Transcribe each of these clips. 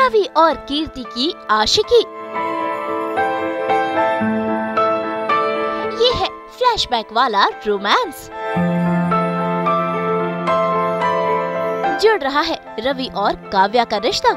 रवि और कीर्ति की आशिकी। ये है फ्लैशबैक वाला रोमांस। जुड़ रहा है रवि और काव्या का रिश्ता।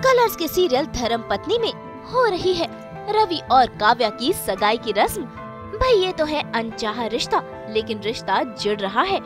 कलर्स के सीरियल धर्मपत्नी में हो रही है रवि और काव्या की सगाई की रस्म। भाई ये तो है अनचाहा रिश्ता, लेकिन रिश्ता जुड़ रहा है।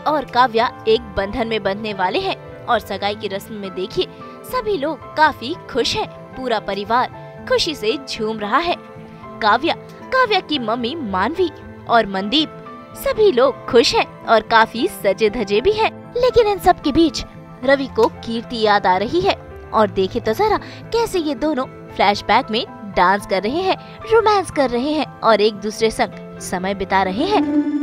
और काव्या एक बंधन में बंधने वाले हैं और सगाई की रस्म में देखिए सभी लोग काफी खुश हैं। पूरा परिवार खुशी से झूम रहा है। काव्या की मम्मी मानवी और मनदीप सभी लोग खुश हैं और काफी सजे धजे भी हैं। लेकिन इन सब के बीच रवि को कीर्ति याद आ रही है और देखे तो जरा कैसे ये दोनों फ्लैशबैक में डांस कर रहे हैं, रोमांस कर रहे हैं और एक दूसरे संग समय बिता रहे हैं।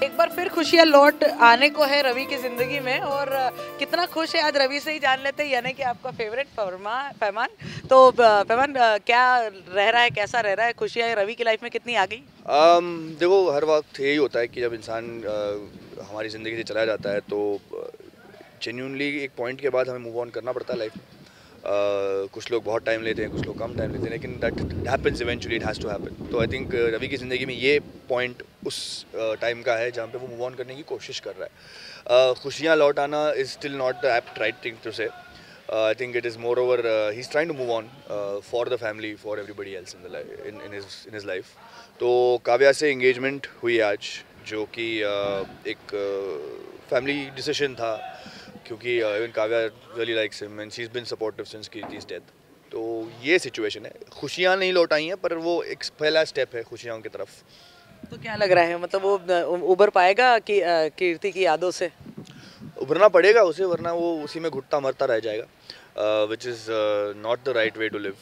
एक बार फिर खुशियाँ लौट आने को है रवि की जिंदगी में। और कितना खुश है आज रवि से ही जान लेते हैं, यानी कि आपका फेवरेट पैमान। तो पैमान क्या रह रहा है, कैसा रह रहा है, खुशियाँ रवि की लाइफ में कितनी आ गई? देखो हर वक्त यही होता है कि जब इंसान हमारी ज़िंदगी से चला जाता है तो जेन्युइनली एक पॉइंट के बाद हमें मूव ऑन करना पड़ता है लाइफ में। कुछ लोग बहुत टाइम लेते हैं, कुछ लोग कम टाइम लेते हैं, लेकिन that happens eventually, it has to happen. तो आई थिंक रवि की ज़िंदगी में ये पॉइंट उस टाइम का है जहाँ पे वो मूव ऑन करने की कोशिश कर रहा है। खुशियाँ लौट आना is still not the apt right thing to say. I think it is moreover he's trying to move on for the family, for everybody else in his life. तो काव्या से engagement हुई आज, जो कि एक family decision था, क्योंकि even Kavya really likes him and she's been supportive since Kirti's death. तो ये situation है। खुशियाँ नहीं लौट आई हैं, पर वो एक पहला step है खुशियों की तरफ। तो क्या लग रहा है, मतलब वो उबर पाएगा कि कीर्ति की यादों से? उभरना पड़ेगा उसे, वरना वो उसी में घुटता मरता रह जाएगा, which is not the right way to live.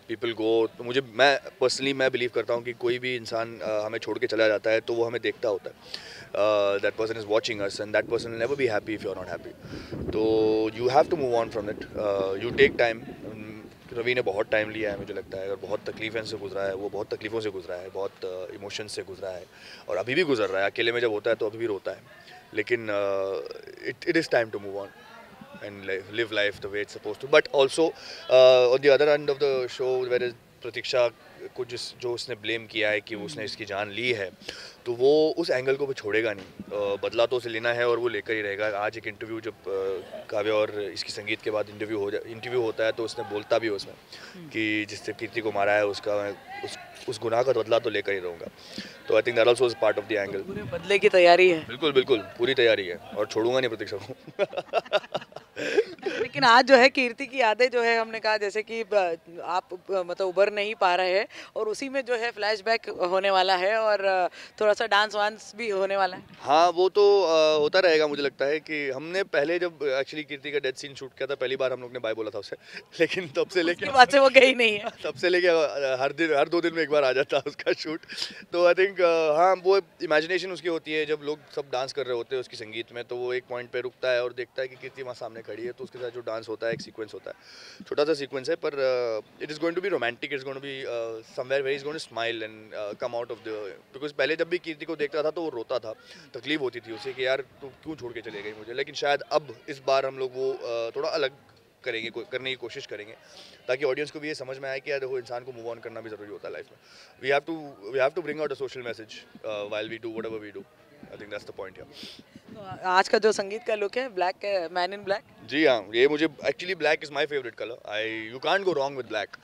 People go, मैं पर्सनली बिलीव करता हूँ कि कोई भी इंसान हमें छोड़ के चला जाता है तो वो हमें देखता होता है। That person is watching us and that person will never be happy if you are not happy. तो you have to move on from it, you take time. Ravi ने बहुत टाइम लिया है, मुझे लगता है, और बहुत तकलीफ़ों से गुजरा है, वो बहुत तकलीफ़ों से गुजरा है, बहुत इमोशंस से गुजरा है और अभी भी गुजर रहा है। अकेले में जब होता है तो अभी भी रोता है, लेकिन it is time to move on and live life the way it's supposed to. But also on the other end of the show, where is प्रतीक्षा को जो उसने ब्लेम किया है कि उसने इसकी जान ली है, तो वो उस एंगल को भी छोड़ेगा नहीं। बदला तो उसे लेना है और वो लेकर ही रहेगा। आज एक इंटरव्यू जब काव्या और इसकी संगीत के बाद इंटरव्यू होता है तो उसने बोलता भी है उसमें कि जिससे कीर्ति को मारा है उसका उस गुनाह का बदला तो लेकर ही रहूँगा। तो I think that also is part of the angle. पूरे बदले की तैयारी है? बिल्कुल बिल्कुल, पूरी तैयारी है और छोड़ूंगा नहीं प्रतीक्षा को। लेकिन आज जो है कीर्ति की यादें जो है, हमने कहा जैसे कि आप मतलब उबर नहीं पा रहे हैं और उसी में जो है फ्लैशबैक होने वाला है और थोड़ा सा डांस वांस भी होने वाला है। हाँ, वो तो होता रहेगा। मुझे लगता है कि हमने पहले जब एक्चुअली कीर्ति का डेथ सीन शूट किया था, पहली बार हम लोग ने बाय बोला था उसे, लेकिन तब से लेके बाद से वो गई नहीं है। तब से लेके हर 2 दिन में एक बार आ जाता है उसका शूट। तो आई थिंक हाँ, वो इमेजिनेशन उसकी होती है जब लोग सब डांस कर रहे होते हैं उसकी संगीत में, तो वो एक पॉइंट पे रुकता है और देखता है कि कीर्ति वहाँ सामने खड़ी है, तो उसके साथ जो डांस होता है, एक सीक्वेंस होता है, छोटा सा सीक्वेंस है, पर it is going to be romantic, it's going to be somewhere where is going to smile and come out of the, because पहले जब भी कीर्ति को देखता था तो वो रोता था, तकलीफ होती थी उसे कि यार तू क्यों छोड़ के चले गई मुझे। लेकिन शायद अब इस बार हम लोग वो थोड़ा अलग करने की कोशिश करेंगे, ताकि ऑडियंस को भी ये समझ में आए कि यार देखो, इंसान को मूव ऑन करना भी ज़रूरी होता है लाइफ में। We have to bring out a social message while we do whatever we do. I think that's the point here. तो आज का जो संगीत का लुक है, ब्लैक मैन इन ब्लैक, जी हाँ, ये मुझे actually black is my favourite colour. You can't go wrong with black.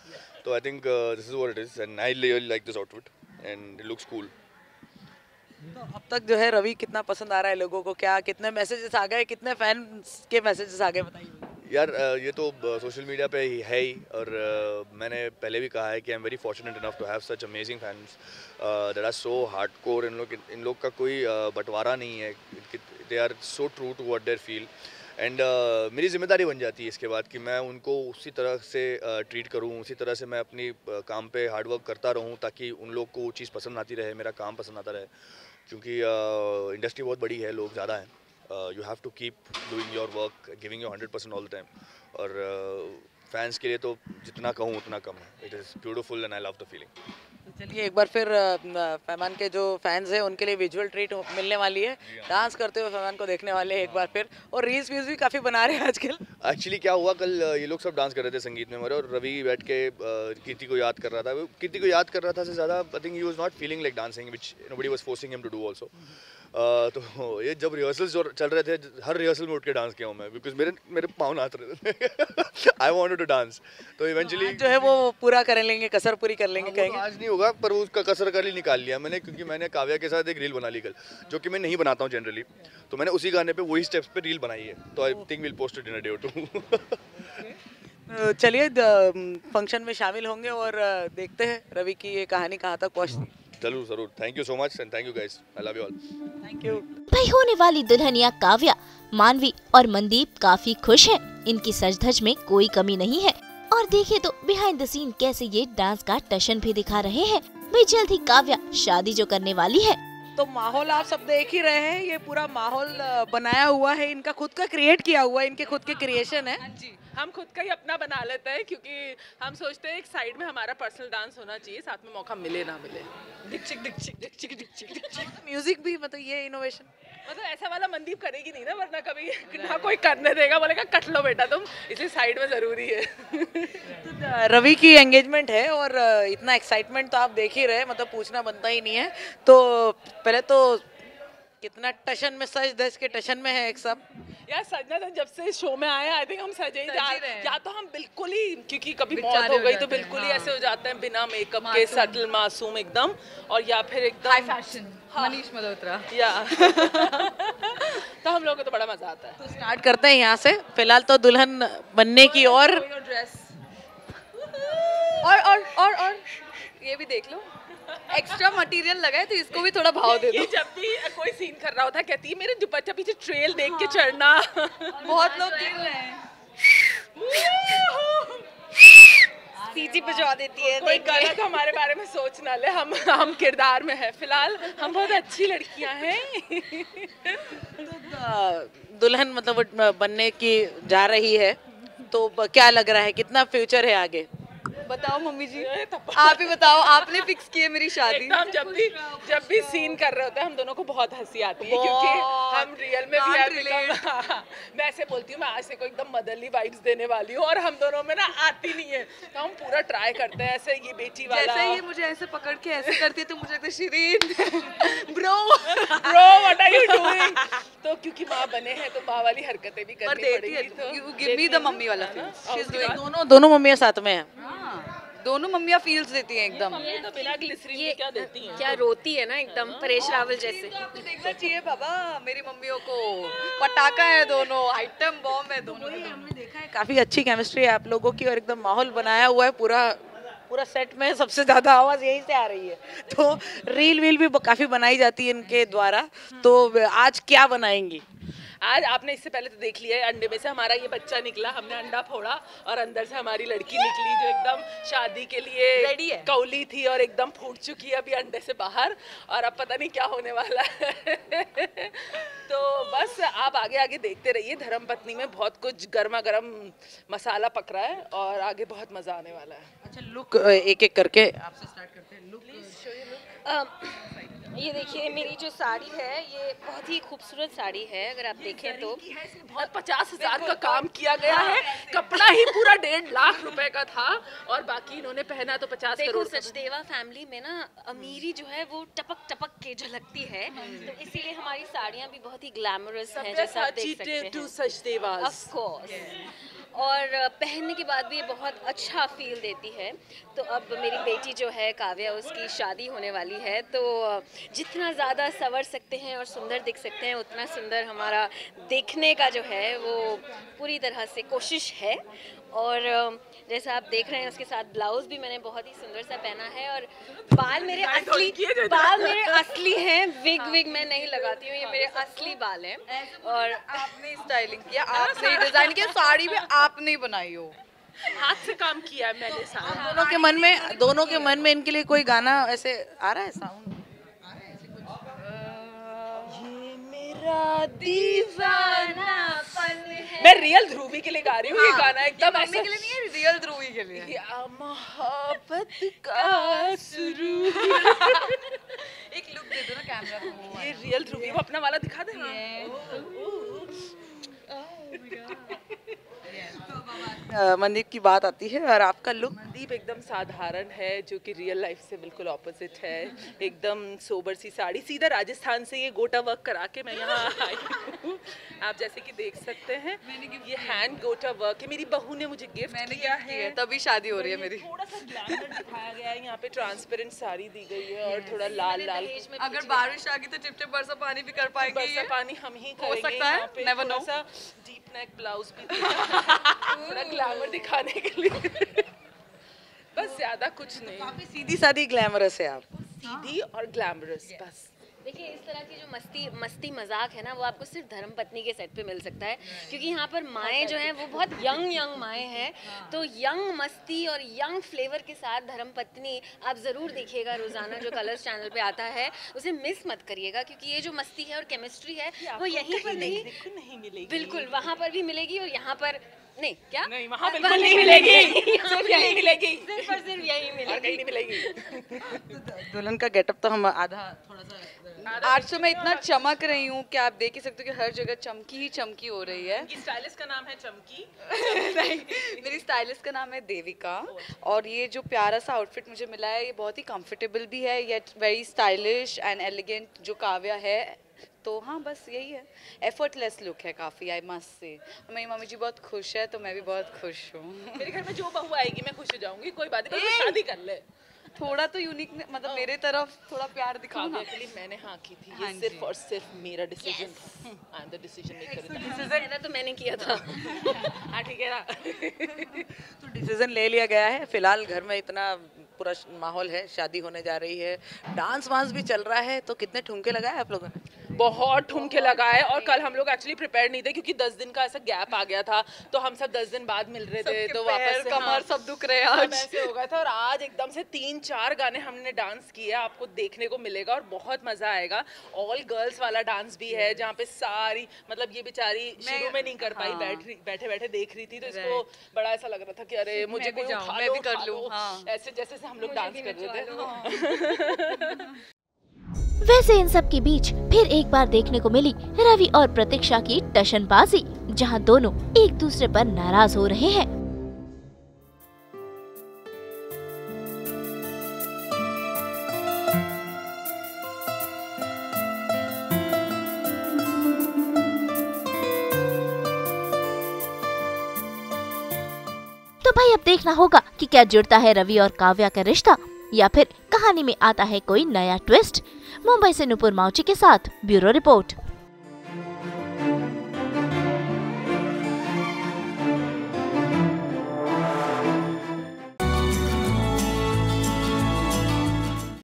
तो I think this is what it is and I really like this outfit and it looks cool. तो अब तक जो है रवि कितना पसंद आ रहा है लोगों को, क्या कितने मैसेजेस आ गए, कितने फैंस के मैसेजेस आ गए बताइए। यार ये तो सोशल मीडिया पे ही है ही, और मैंने पहले भी कहा है कि I am very fortunate enough to have such amazing fans that are so hardcore. इन लोग का कोई बंटवारा नहीं है, they are so true to what they feel and मेरी जिम्मेदारी बन जाती है इसके बाद कि मैं उनको उसी तरह से ट्रीट करूं, उसी तरह से मैं अपनी काम पे हार्डवर्क करता रहूं ताकि उन लोग को वो चीज़ पसंद आती रहे, मेरा काम पसंद आता रहे, क्योंकि इंडस्ट्री बहुत बड़ी है, लोग ज़्यादा हैं। You have to keep doing your work, giving your 100% all the time. और फैंस के लिए तो जितना कहूँ उतना कम है। It is beautiful and I love the feeling. तो चलिए एक बार फिर फैमान के जो फैंस हैं उनके लिए विजुअल ट्रीट मिलने वाली है, डांस करते हुए फैमान को देखने वाले हैं एक बार फिर, और रील्स व्यूज भी काफ़ी बना रहे हैं आजकल। एक्चुअली क्या हुआ, कल ये लोग सब डांस कर रहे थे संगीत में हमारे, और रवि बैठ के कीर्ति को याद कर रहा था। वो कीर्ति को याद कर रहा था से ज़्यादा I think he was not feeling like dancing, which nobody was forcing him to do also. तो ये जब रिहर्सल्स चल रहे थे, हर रिहर्सल में उठ के डांस किया हूँ मैं, बिकॉज मेरे पाँव नाच रहे थे। I wanted to dance. तो इवेंचुअली जो है वो पूरा कर लेंगे, कसर पूरी कर लेंगे, तो कहेंगे। आज नहीं होगा, पर उसका कसर कर ही निकाल लिया मैंने, क्योंकि मैंने काव्या के साथ एक रील बना ली कल, जो कि मैं नहीं बनाता हूँ जनरली। तो मैंने उसी गाने पे वही स्टेप्स पे रील बनाई है, तो I think will post it in a day और टू। चलिए फंक्शन में शामिल होंगे और देखते हैं रवि की ये कहानी कहाँ तक पहुँचती है। जरूर जरूर। Thank you so much and thank you guys, I love you all. Thank you. भाई होने वाली दुल्हनिया काव्या, मानवी और मनदीप काफी खुश हैं। इनकी सज धज में कोई कमी नहीं है, और देखिए तो बिहाइंड द सीन कैसे ये डांस का टशन भी दिखा रहे हैं। भाई जल्द ही काव्या शादी जो करने वाली है। तो माहौल आप सब देख ही रहे हैं, ये पूरा माहौल बनाया हुआ है, इनका खुद का क्रिएट किया हुआ है, इनके खुद के क्रिएशन है। हाँ जी, हम खुद का ही अपना बना लेते हैं, क्योंकि हम सोचते हैं एक साइड में हमारा पर्सनल डांस होना चाहिए, साथ में मौका मिले ना मिले। डिक्चिक डिक्चिक डिक्चिक डिक्चिक डिक्चिक। म्यूजिक भी मतलब ये इनोवेशन, मतलब ऐसा वाला मनदीप करेगी नहीं ना, वरना कभी ना कोई करने देगा, बोलेगा कट लो बेटा तुम, इसलिए साइड में जरूरी है। तो रवि की एंगेजमेंट है और इतना एक्साइटमेंट तो आप देख ही रहे, मतलब पूछना बनता ही नहीं है। तो पहले तो कितना टशन में, सज धज के टशन में है एक सब। यार सजना तो जब से शो में आए आई थिंक हम सजे ही जा रहे हैं, या तो हम बिल्कुल ही, क्योंकि कभी मौत हो गई तो बिल्कुल ही ऐसे हो जाते हैं बिना मेकअप के, सटल मासूम एकदम, और या फिर एकदम हाई फैशन मनीष मल्होत्रा या तो हम लोगों को तो बड़ा मजा आता है। तो स्टार्ट करते हैं यहाँ से। फिलहाल तो दुल्हन बनने की और ड्रेस और ये भी देख लो, एक्स्ट्रा मटेरियल लगा है तो इसको भी थोड़ा भाव दे दो। ये जब भी कोई सीन कर रहा होता है कहती है मेरे दुपट्टा पीछे ट्रेल देख के चढ़ना। बहुत लोग गिर रहे हैं, सीटी बजा देती है। कोई गलत हमारे बारे में सोच ना ले, हम किरदार में है, फिलहाल हम बहुत अच्छी लड़कियां हैं। दुल्हन मतलब बनने की जा रही है, तो क्या लग रहा है, कितना फ्यूचर है आगे? बताओ मम्मी जी, आप ही बताओ, आपने फिक्स की है मेरी शादी। एकदम जब भी सीन कर रहे होते हैं हम दोनों को बहुत हंसी आती है, क्योंकि हम रियल में भी एकदम मैं ऐसे बोलती हूँ मैं आज से कोई एकदम मदरली वाइब्स देने वाली हूँ, और हम दोनों में ना आती नहीं है, तो हम पूरा ट्राई करते हैं ऐसे, ये बेटी वाला जैसे ये मुझे ऐसे पकड़ के ऐसे करती है तो मुझे लगता है Shireen bro what are you doing. तो क्योंकि माँ बने हैं तो माँ वाली हरकतें भी करनी पड़ेगी, तो you give me the mummy वाला फील। शी इज डूइंग, दोनों मम्मियाँ साथ में हैं। दोनों मम्मियाँ फील्स देती हैं एकदम। मम्मी तो बिना ग्लिसरीन के क्या देती हैं, क्या रोती है ना एकदम परेश रावल जैसे। आपको देखना चाहिए बाबा मेरी मम्मियों को, पटाखा है दोनों, आइटम बॉम्ब है दोनों। हमने देखा है काफी अच्छी केमिस्ट्री है आप लोगों की, और एकदम माहौल बनाया हुआ है पूरा सेट में। सबसे ज्यादा आवाज यहीं से आ रही है, तो रील वील भी काफी बनाई जाती है इनके द्वारा। तो आज क्या बनाएंगी? आज आपने इससे पहले तो देख लिया है, अंडे में से हमारा ये बच्चा निकला, हमने अंडा फोड़ा और अंदर से हमारी लड़की निकली जो एकदम शादी के लिए रेडी है, कौली थी और एकदम फूट चुकी है अभी अंडे से बाहर, और अब पता नहीं क्या होने वाला है। तो बस आप आगे आगे देखते रहिए, धर्मपत्नी में बहुत कुछ गर्मा गर्म मसाला पक रहा है और आगे बहुत मजा आने वाला है। अच्छा, लुक एक एक करके आपसे स्टार्ट करते हैं। लुक ये देखिए मेरी जो साड़ी है ये बहुत ही खूबसूरत साड़ी है, अगर आप देखें तो बहुत 50,000 का काम किया गया है। कपड़ा ही पूरा 1.5 लाख रुपए का था और बाकी इन्होंने पहना तो 50 देखो करोड़। सचदेवा फैमिली में ना अमीरी जो है वो टपक टपक के झलकती है, तो इसीलिए हमारी साड़ियाँ भी बहुत ही ग्लैमरस हैं जैसा आप देख सकते हैं। ऑफ कोर्स, और पहनने के बाद भी ये बहुत अच्छा फील देती है। तो अब मेरी बेटी जो है काव्या, उसकी शादी होने वाली है, तो जितना ज़्यादा संवर सकते हैं और सुंदर दिख सकते हैं उतना सुंदर हमारा देखने का जो है वो पूरी तरह से कोशिश है। और जैसा आप देख रहे हैं उसके साथ ब्लाउज भी मैंने बहुत ही सुंदर सा पहना है, और बाल मेरे असली हैं, विग मैं नहीं लगाती हूँ, ये मेरे असली बाल हैं। और आपने स्टाइलिंग किया, आपने डिजाइन किया, साड़ी भी आपने बनाई हो, हाथ से काम किया है मैंने सारा। दोनों के मन में इनके लिए कोई गाना ऐसे आ रहा है, साउंड दीवानापन है। मैं रियल ध्रुवी के लिए गा रही हूँ ये गाना, एकदम ऐसे के लिए नहीं है, रियल ध्रुवी के लिए। या मोहब्बत का शुरू। एक लुक दे दो ना कैमरा को। ये रियल ध्रुवी, वो अपना वाला दिखा देना। मनदीप की बात आती है और आपका लुक। मनदीप एकदम साधारण है, जो कि रियल लाइफ से बिल्कुल ऑपोजिट है। एकदम सोबर सी साड़ी, सीधा राजस्थान से ये गोटा वर्क करा के मैं यहाँ आई हूँ। आप जैसे कि देख सकते हैं ये हैंड गोटा वर्क है, मेरी बहू ने मुझे गिफ्ट किया है, तभी शादी हो रही है मेरी। थोड़ा सा ग्लैमर दिखाया गया है, यहाँ पे ट्रांसपेरेंट साड़ी दी गई है और थोड़ा लाल लाल। अगर बारिश आ गई तो टिप टिप बरसा पानी भी कर पाएंगे, बरसा पानी हम ही हो करेंगे। सकता है, यहाँ पे never थोड़ा know। सा डीप नेक ब्लाउज भी थोड़ा ग्लैमर दिखाने के लिए, बस ज्यादा कुछ नहीं। काफी सीधी सादी ग्लैमरस है आप। सीधी और ग्लैमरस बस। देखिए इस तरह की जो मस्ती मजाक है ना, वो आपको सिर्फ धर्मपत्नी के सेट पे मिल सकता है, क्योंकि यहाँ पर माएँ जो हैं वो बहुत यंग माएँ हैं। तो यंग मस्ती और यंग फ्लेवर के साथ धर्मपत्नी आप ज़रूर देखिएगा रोज़ाना जो कलर्स चैनल पे आता है, उसे मिस मत करिएगा, क्योंकि ये जो मस्ती है और केमिस्ट्री है वो यहीं पर नहीं मिलेगी, बिल्कुल वहाँ पर भी मिलेगी, और यहाँ पर नहीं, क्या नहीं, वहाँ बिल्कुल नहीं मिलेगी, सिर्फ यही मिलेगी, सिर्फ और सिर्फ यही और कहीं नहीं मिलेगी। दुल्हन का गेटअप तो हम आधा थोड़ा सा आज तो मैं इतना चमक रही हूँ कि आप देख ही सकते हो कि हर जगह चमकी ही चमकी हो रही है। स्टाइलिस्ट का नाम है चमकी। नहीं, मेरी स्टाइलिस्ट का नाम है देविका, और ये जो प्यारा सा आउटफिट मुझे मिला है ये बहुत ही कंफर्टेबल भी है, yet very stylish and elegant जो काव्या है। तो हाँ बस यही है, एफर्टलेस लुक है काफ़ी, आई मस्ट से। मेरी मम्मी जी बहुत खुश है तो मैं भी बहुत खुश हूँ। मेरे घर में जो बहू आएगी मैं खुश हो जाऊंगी, कोई बात नहीं, बस शादी कर ले। थोड़ा तो यूनिक, मतलब मेरे तरफ थोड़ा प्यार दिखाओ ना। के लिए मैंने हाँ की थी, ये सिर्फ और सिर्फ मेरा डिसीजन था। I am the decision maker. तो मैंने किया था। हाँ ठीक है ना। तो डिसीजन ले लिया गया है। फिलहाल घर में इतना पूरा माहौल है, शादी होने जा रही है, डांस वांस भी चल रहा है, तो कितने ठुमके लगाए आप लोगों ने? बहुत ठुमके लगाए, और कल हम लोग एक्चुअली प्रिपेयर नहीं थे क्योंकि 10 दिन का ऐसा गैप आ गया था, तो हम सब 10 दिन बाद मिल रहे थे, तो वापस से कमर सब दुख रहे सब आज। ऐसे हो गया था। और आज एकदम से 3-4 गाने हमने डांस किए, आपको देखने को मिलेगा और बहुत मजा आएगा। ऑल गर्ल्स वाला डांस भी है, जहाँ पे सारी, मतलब ये बेचारी शुरू में नहीं कर पाई, बैठे बैठे देख रही थी, तो इसको बड़ा ऐसा लग रहा था कि अरे मुझे कोई उठा लो, कर लूं, ऐसे जैसे हम लोग डांस कर रहे थे। वैसे इन सब के बीच फिर एक बार देखने को मिली रवि और प्रतीक्षा की टशनबाजी, जहां दोनों एक दूसरे पर नाराज हो रहे हैं। तो भाई अब देखना होगा कि क्या जुड़ता है रवि और काव्या का रिश्ता, या फिर कहानी में आता है कोई नया ट्विस्ट। मुंबई से नुपुर माउची के साथ ब्यूरो रिपोर्ट।